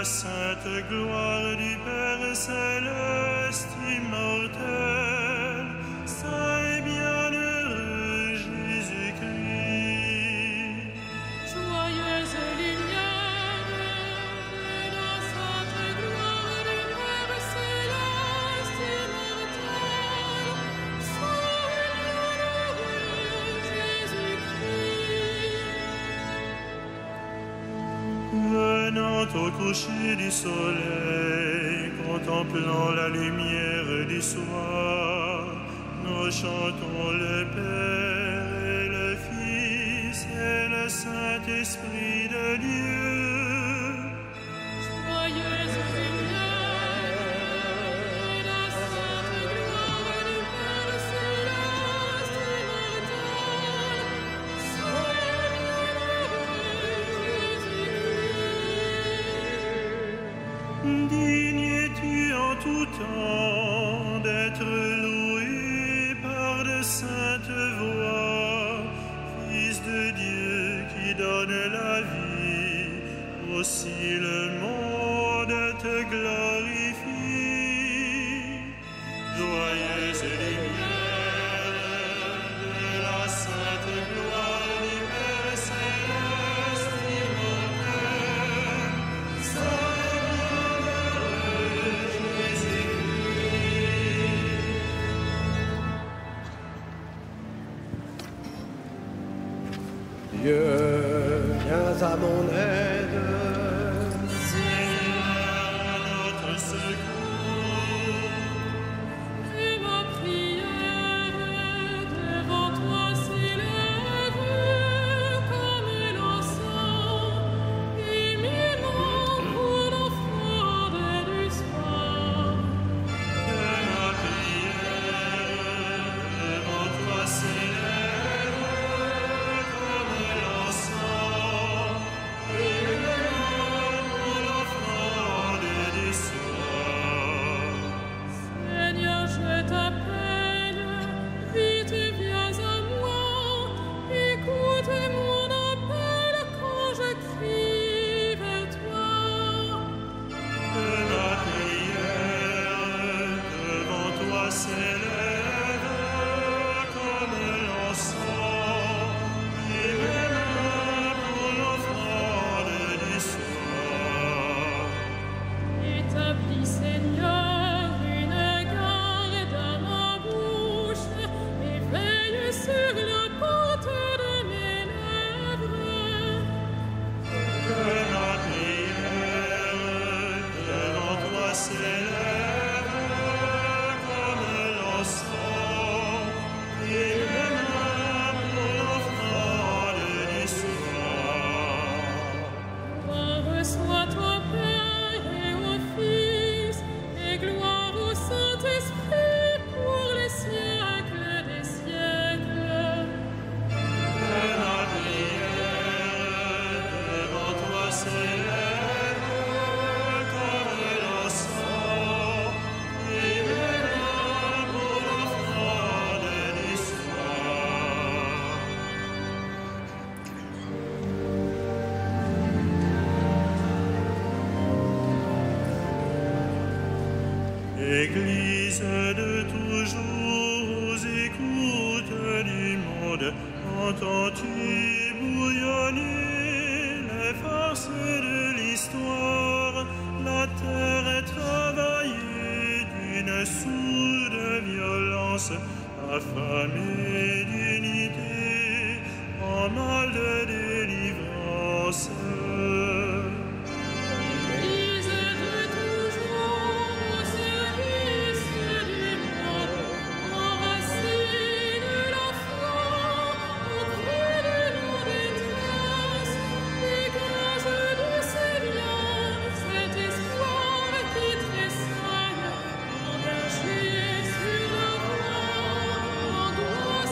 la sainte gloire du Père céleste immortel, saint et bienheureux Jésus-Christ. Joyeuse lumière de la sainte gloire du Père céleste immortel, saint et bienheureux Jésus-Christ. Venant au coucher du soleil, contemplant la lumière du soir, nous chantons le Père et le Fils et le Saint-Esprit de Dieu. Joyeuse lumière de la sainte gloire du Père céleste immortel, saint et bienheureux Jésus-Christ. Digne es-tu en tout temps d'être loué par de saintes voix, Fils de Dieu qui donne la vie, aussi le monde te glorifie. Joyeuse lumière de la sainte gloire du Père céleste immortel, saint et bienheureux Jésus-Christ. Dieu, viens à mon aide. Seigneur, notre secours. Et ma prière devant toi s'élève comme l'encens, émimant pour l'offrande du soir. Que ma prière devant toi s'élève comme l'encens, émimant pour l'offrande du soir. Seigneur, je t'appelle, vite viens à moi, écoute mon appel quand je crie vers toi. Que ma prière devant toi s'élève comme l'encens, émimant pour l'offrande du soir. Établis, Seigneur, une garde à ma bouche, et veille sur la porte de mes lèvres. Que ma prière devant toi s'élève comme l'encens, émimant pour l'offrande du soir. Gloire soit au Père et au Fils, et gloire au Saint-Esprit pour les siècles des siècles. Que ma prière devant toi s'élève comme l'encens, émimant pour l'offrande du soir. Église de toujours aux écoutes du monde, entends-tu bouillonner les forces de l'histoire? La terre est travaillée d'une sourde violence, affamée d'unité, en mal de délivrance. Église de toujours au service du monde, enracine la foi au creux de nos détresses, dégage de ses liens cet espoir qui tressaille, engagé sur la voie en gloire.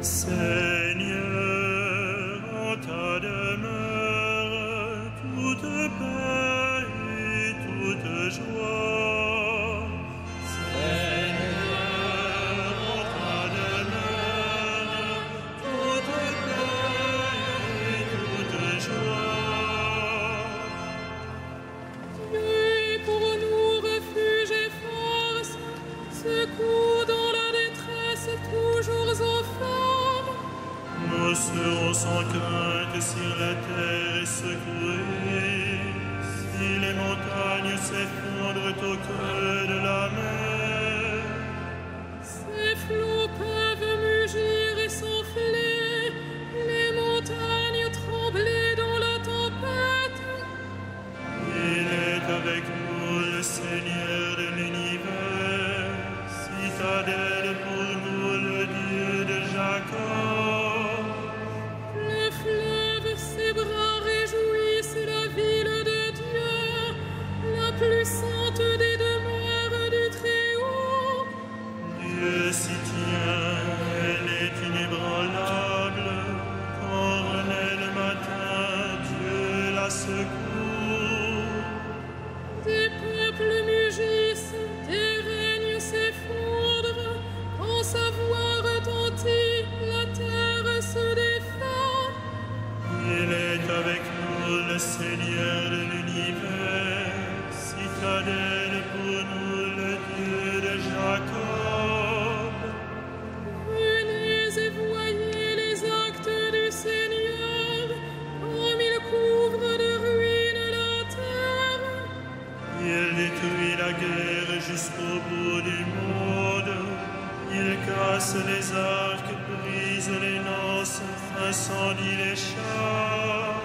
Seigneur, en ta demeure, toute paix et toute joie. Seigneur, en ta demeure, toute paix et toute joie. Dieu est pour nous refuge et force, secours dans la détresse, toujours au fort. Nous serons sans crainte sur la terre et secourés, si les montagnes s'effondrent au creux de la mer. Ces flots peuvent mugir et s'enfler, les montagnes trembler dans la tempête. Il est avec nous, le Seigneur de l'univers, citadelle pour nous, le Dieu de Jacob. Le fleuve, ses bras réjouissent la ville de Dieu, la plus sainte des demeures du Très-Haut. Dieu s'y tient, elle est inébranlable. Quand renaît le matin, Dieu la secourt. Des peuples mugissent, des règnes s'effondrent, quand sa voix retentit, la terre se défend. Il est avec nous, le Seigneur de l'univers, citadelle pour nous, le Dieu de Jacob. Venez et voyez les actes du Seigneur, comme il couvre de ruines la terre. Il détruit la guerre jusqu'au bout du monde. Il casse les arcs, brise les lances, incendie les chars.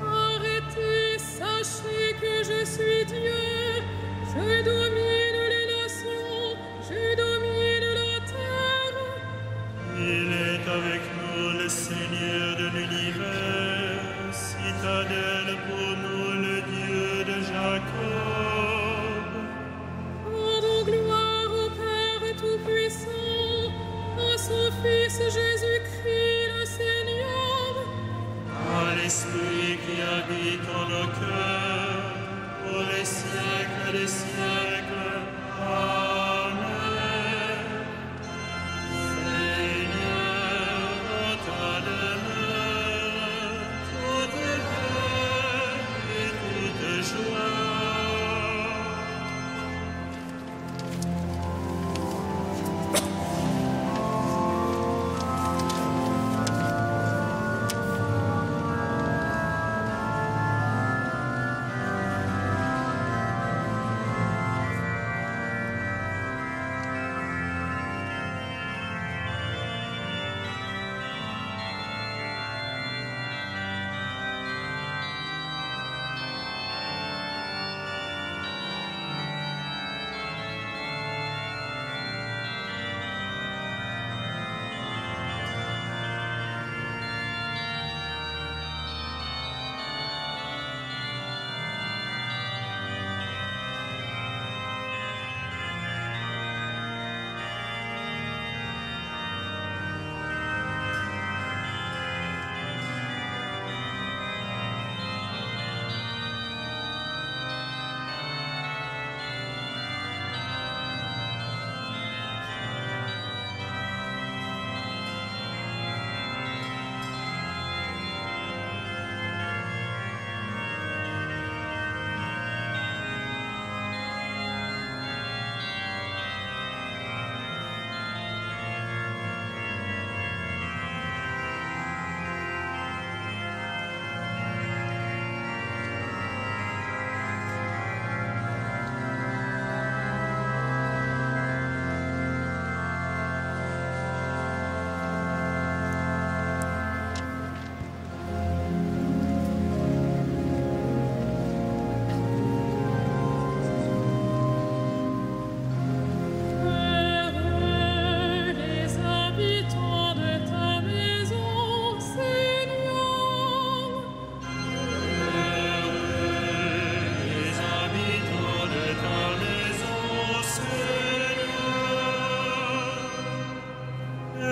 Arrêtez, sachez que je suis Dieu, je domine les nations, je domine la terre. Il est avec nous, le Seigneur de l'univers, citadelle pour nous, le Dieu de Jacob. Rendons gloire au Père Tout-Puissant, à son Fils Jésus-Christ le Seigneur. Alléluia.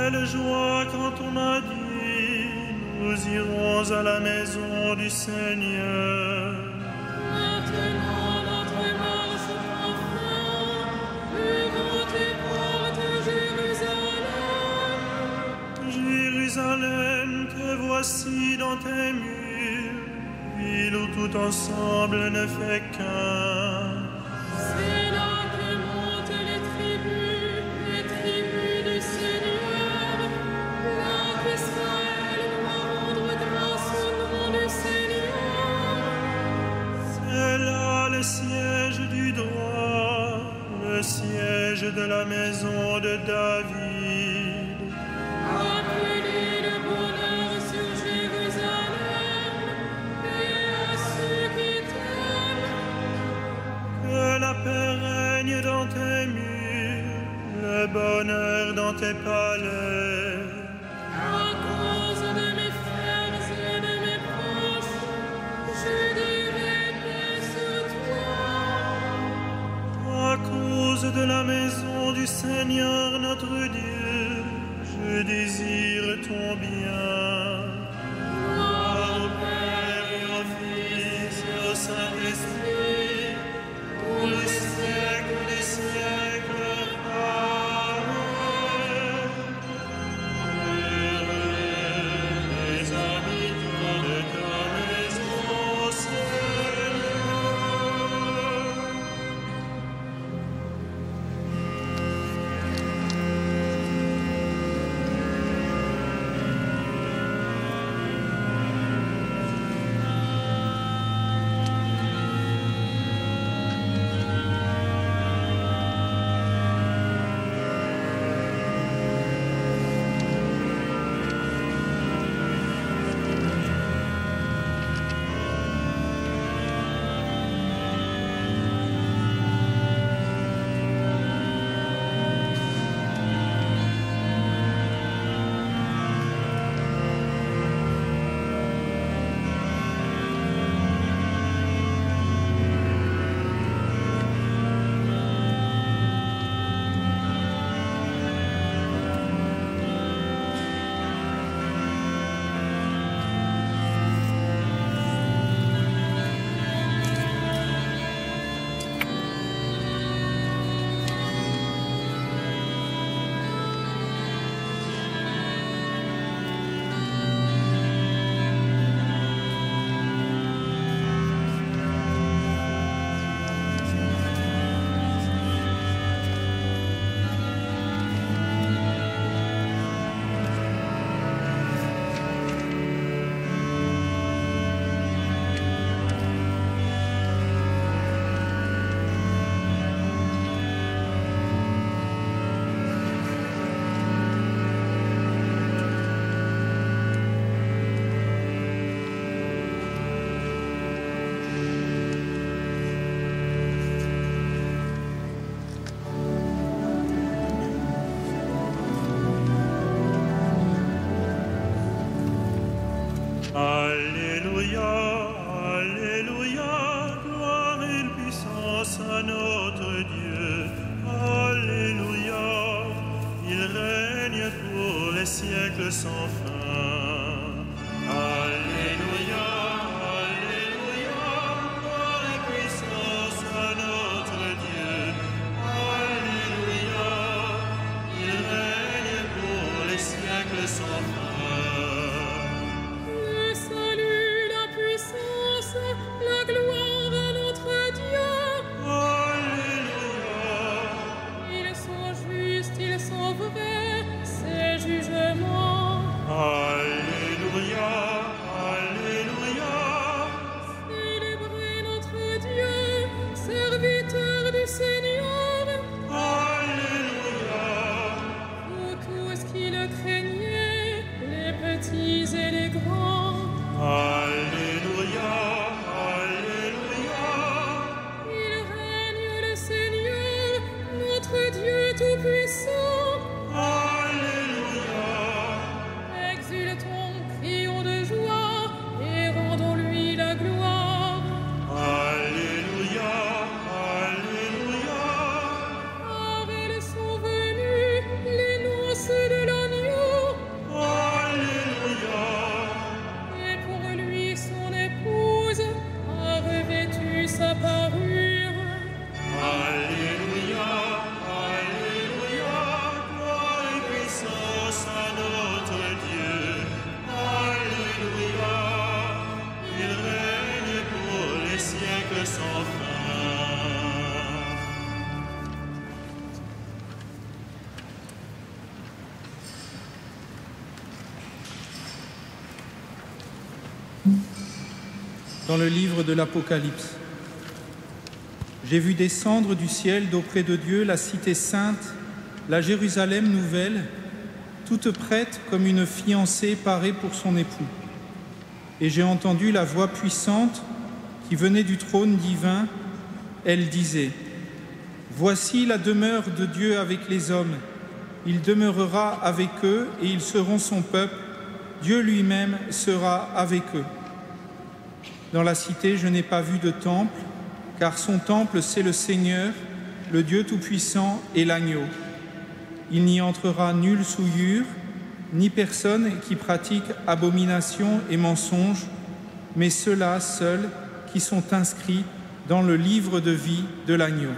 quelle joie quand on m'a dit, nous irons à la maison du Seigneur. Maintenant notre marche prend fin, ouvrons tes portes, Jérusalem. Jérusalem, te voici dans tes murs, ville où tout ensemble ne fait qu'un. C'est là que montent les tribus du Seigneur. Là qu'Israël doit rendre grâce au nom du Seigneur. C'est là le siège du droit, le siège de la maison de David. Appelez le bonheur sur Jérusalem et à ceux qui t'aiment. Que la paix règne dans tes murs, le bonheur dans tes palais. À cause de mes frères et de mes proches, je dirai paix sur toi. À cause de la maison du Seigneur notre Dieu, je désire ton bien. Gloire au Père et au Fils et au Saint-Esprit, pour le siècle des siècles. Amen. Heureux les habitants de ta maison, Seigneur. Alléluia, Alléluia, gloire et puissance à notre Dieu. Alléluia, il règne pour les siècles sans fin. Alléluia, Alléluia, gloire et puissance à notre Dieu. Alléluia, il règne pour les siècles sans fin. Le salut, la puissance, la gloire à notre Dieu. Alléluia. Ils sont justes, ils sont vrais, ces jugements. Alléluia, Alléluia. Célébrez notre Dieu, serviteur du Seigneur. Alléluia, Vous tous qui le craignez, les petits et les grands. Alléluia, Alléluia. Il règne le Seigneur, notre Dieu tout-puissant. Alléluia, Exultons, crions de joie et rendons-lui la gloire. Alléluia, Alléluia. Car elles sont venues les noces de l'agneau. dans le livre de l'Apocalypse. J'ai vu descendre du ciel d'auprès de Dieu la cité sainte, la Jérusalem nouvelle, toute prête comme une fiancée parée pour son époux. Et j'ai entendu la voix puissante qui venait du trône divin. Elle disait : Voici la demeure de Dieu avec les hommes. Il demeurera avec eux et ils seront son peuple. Dieu lui-même sera avec eux. Dans la cité, je n'ai pas vu de temple, car son temple, c'est le Seigneur, le Dieu Tout-Puissant et l'Agneau. Il n'y entrera nulle souillure, ni personne qui pratique abomination et mensonge, mais ceux-là seuls qui sont inscrits dans le livre de vie de l'Agneau.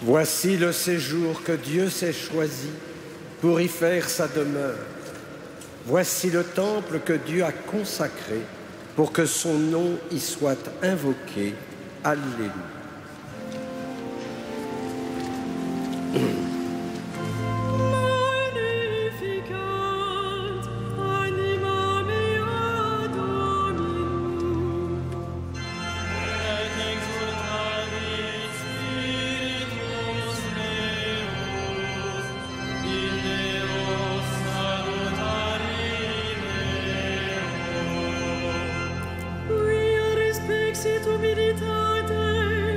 Voici le séjour que Dieu s'est choisi pour y faire sa demeure. Voici le temple que Dieu a consacré pour que son nom y soit invoqué. Alléluia. Exit humilitate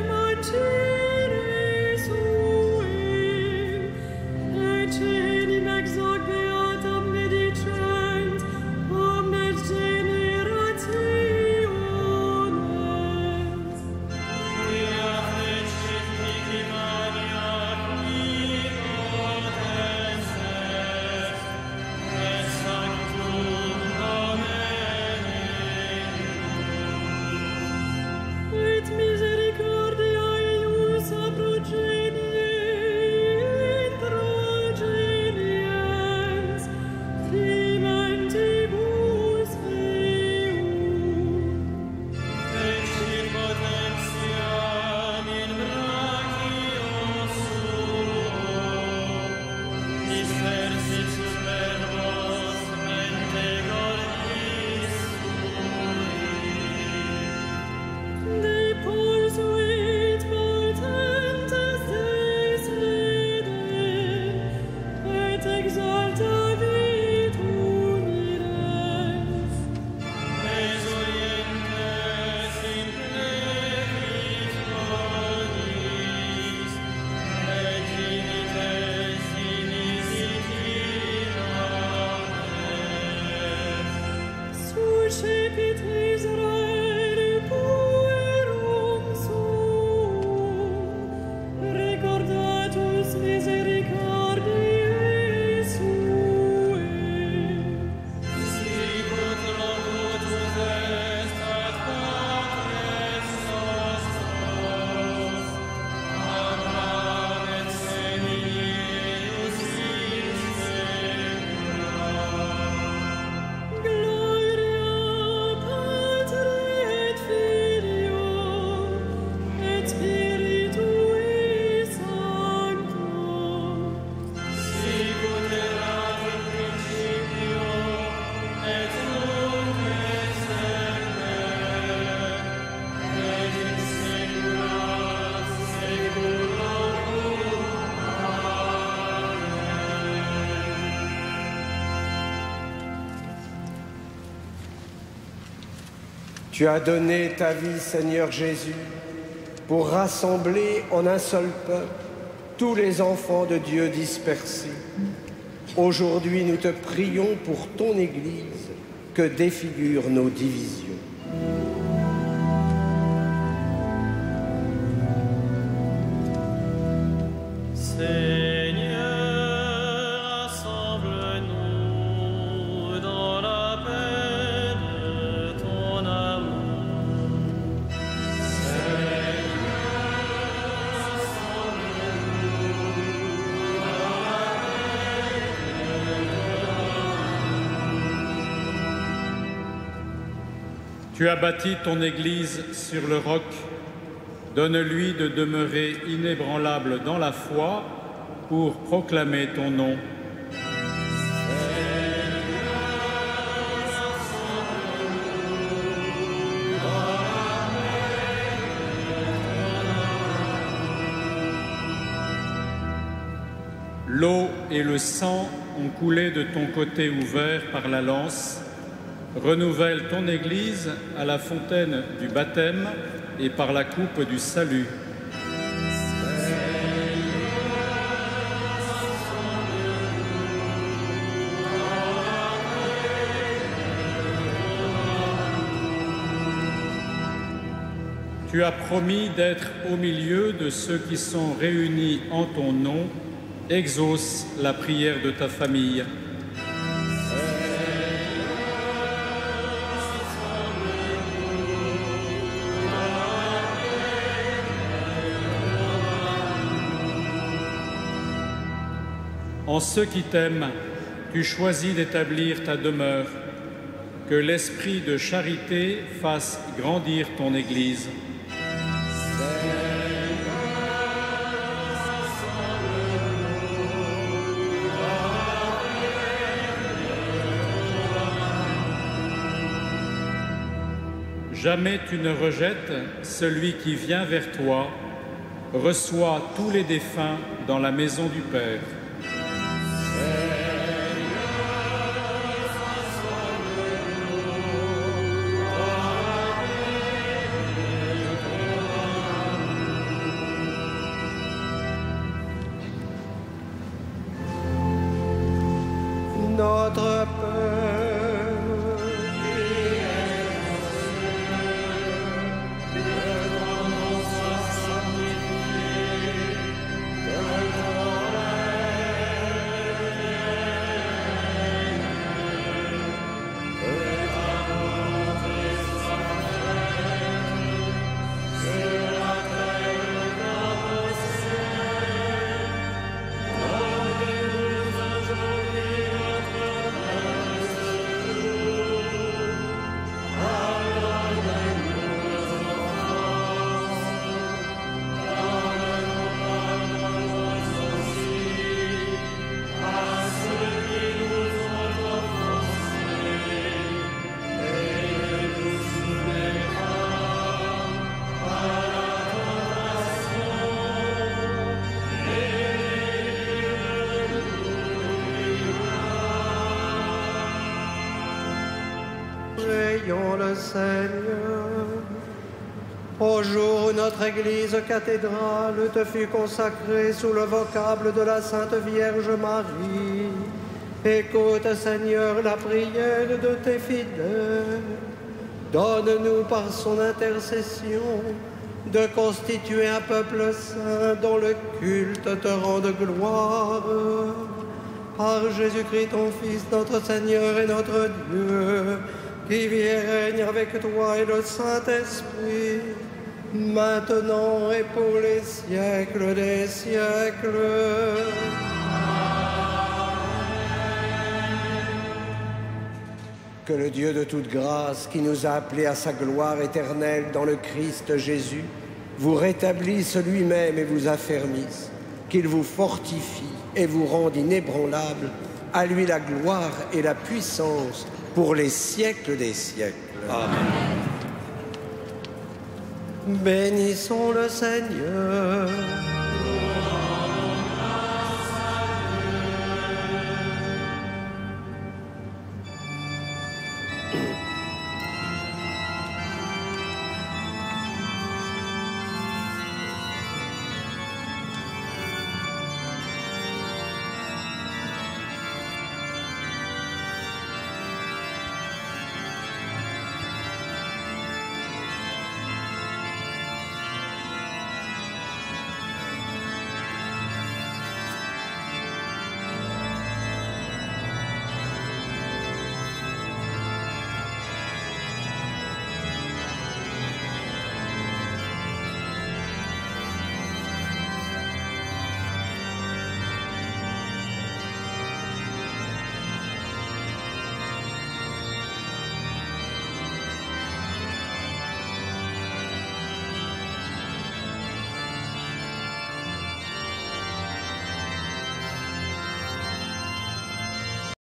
Tu as donné ta vie, Seigneur Jésus, pour rassembler en un seul peuple tous les enfants de Dieu dispersés. Aujourd'hui, nous te prions pour ton Église, que défigurent nos divisions. Tu as bâti ton Église sur le roc. Donne-lui de demeurer inébranlable dans la foi pour proclamer ton nom. L'eau et le sang ont coulé de ton côté ouvert par la lance. Renouvelle ton Église à la fontaine du baptême et par la coupe du salut. Tu as promis d'être au milieu de ceux qui sont réunis en ton nom. Exauce la prière de ta famille. En ceux qui t'aiment, tu choisis d'établir ta demeure. Que l'esprit de charité fasse grandir ton Église. Jamais tu ne rejettes celui qui vient vers toi. Reçois tous les défunts dans la maison du Père. Notre Père, prions le Seigneur. Au jour où notre Église cathédrale te fut consacrée sous le vocable de la Sainte Vierge Marie, écoute, Seigneur, la prière de tes fidèles. Donne-nous par son intercession de constituer un peuple saint dont le culte te rende gloire. Par Jésus-Christ, ton Fils, notre Seigneur et notre Dieu, qui vit et règne avec toi et le Saint-Esprit, maintenant et pour les siècles des siècles. Que le Dieu de toute grâce, qui nous a appelés à sa gloire éternelle dans le Christ Jésus, vous rétablisse lui-même et vous affermisse, qu'il vous fortifie et vous rende inébranlable, à lui la gloire et la puissance pour les siècles des siècles. Amen. Bénissons le Seigneur.